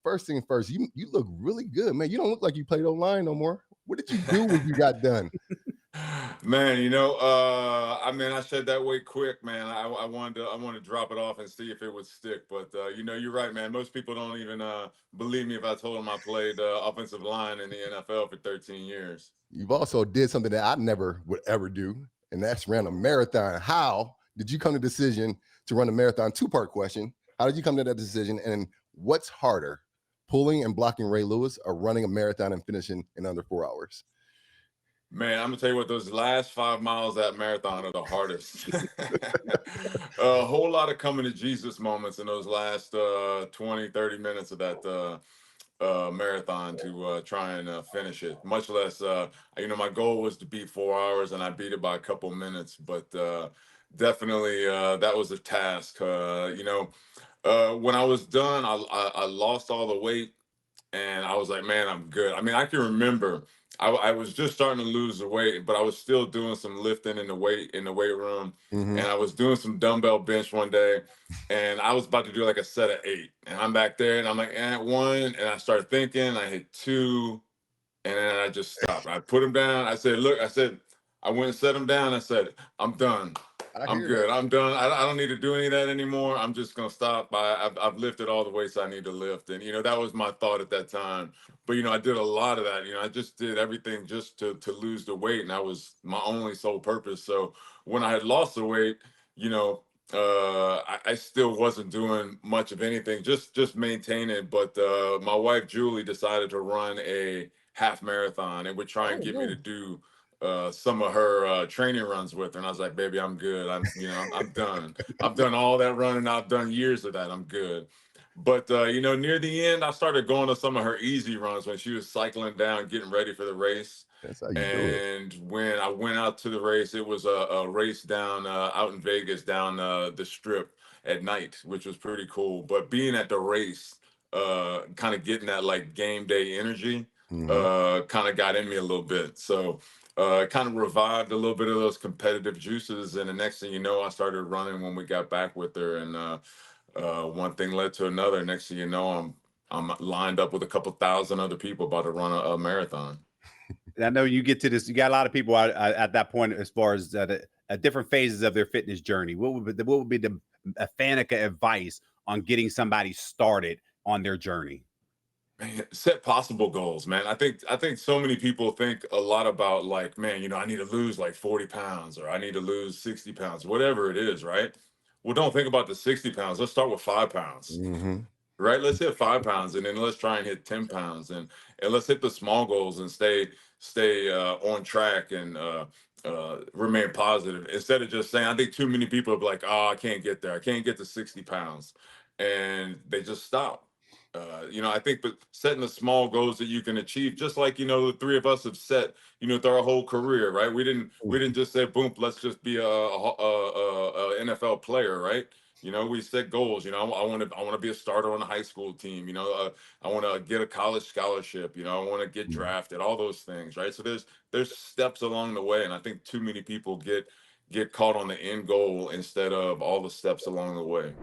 first thing first, you look really good, man. You don't look like you played online no more. What did you do when you got done? Man, I mean, I shed that weight quick, man. I wanted to drop it off and see if it would stick. But you're right, man. Most people don't even believe me if I told them I played offensive line in the NFL for 13 years. You've also did something that I never would ever do, and that's ran a marathon. How did you come to the decision to run a marathon? Two-part question. How did you come to that decision? And what's harder, pulling and blocking Ray Lewis or running a marathon and finishing in under 4 hours? Man, I'm gonna tell you what, those last 5 miles of that marathon are the hardest. A whole lot of coming to Jesus moments in those last 20, 30 minutes of that marathon to try and finish it. Much less, my goal was to beat 4 hours, and I beat it by a couple minutes. But definitely, that was a task. When I was done, I lost all the weight, and I was like, man, I'm good. I mean, I can remember I was just starting to lose the weight, but I was still doing some lifting in the weight room, Mm-hmm. and I was doing some dumbbell bench one day, and I was about to do like a set of 8, and I'm back there, and I'm like, one, and I started thinking, I hit 2, and then I just stopped. I put him down. I said, look, I went and set him down. I said, I'm done. I I'm hear that. good. I'm done. I don't need to do any of that anymore. I'm just gonna stop. I've lifted all the weights I need to lift, and that was my thought at that time. But I did a lot of that. I just did everything just to lose the weight, and that was my only sole purpose. So when I had lost the weight, I still wasn't doing much of anything, just maintaining. But my wife Julie decided to run a half marathon and would try and Oh, get me to no. do some of her training runs with her, and I was like, baby, I'm good. I'm done. I've done all that running. I've done years of that. I'm good. But near the end, I started going to some of her easy runs when she was cycling down, getting ready for the race. That's how you do it. And when I went out to the race, it was a race down out in Vegas, down the strip at night, which was pretty cool. But being at the race, kind of getting that like game day energy, Mm-hmm. kind of got in me a little bit. So kind of revived a little bit of those competitive juices. And the next thing you know, I started running when we got back with her, and one thing led to another. Next thing you know, I'm lined up with a couple thousand other people about to run a marathon. And I know you get to this. You got a lot of people at that point, as far as at different phases of their fitness journey. What would be the Faneca advice on getting somebody started on their journey? Man, set possible goals, man. I think so many people think a lot about, like, man, I need to lose like 40 pounds, or I need to lose 60 pounds, whatever it is, right? Well, don't think about the 60 pounds. Let's start with 5 pounds, Mm-hmm. right? Let's hit 5 pounds, and then let's try and hit 10 pounds, and let's hit the small goals and stay on track, and remain positive, instead of just saying, I think too many people are like, oh, I can't get there. I can't get to 60 pounds. And they just stop. I think, but setting the small goals that you can achieve, just like, the three of us have set, through our whole career, right? We didn't just say, boom, let's just be a NFL player, right? We set goals. I want to be a starter on a high school team. I want to get a college scholarship. I want to get drafted. All those things, right? So there's steps along the way, and I think too many people get caught on the end goal instead of all the steps along the way.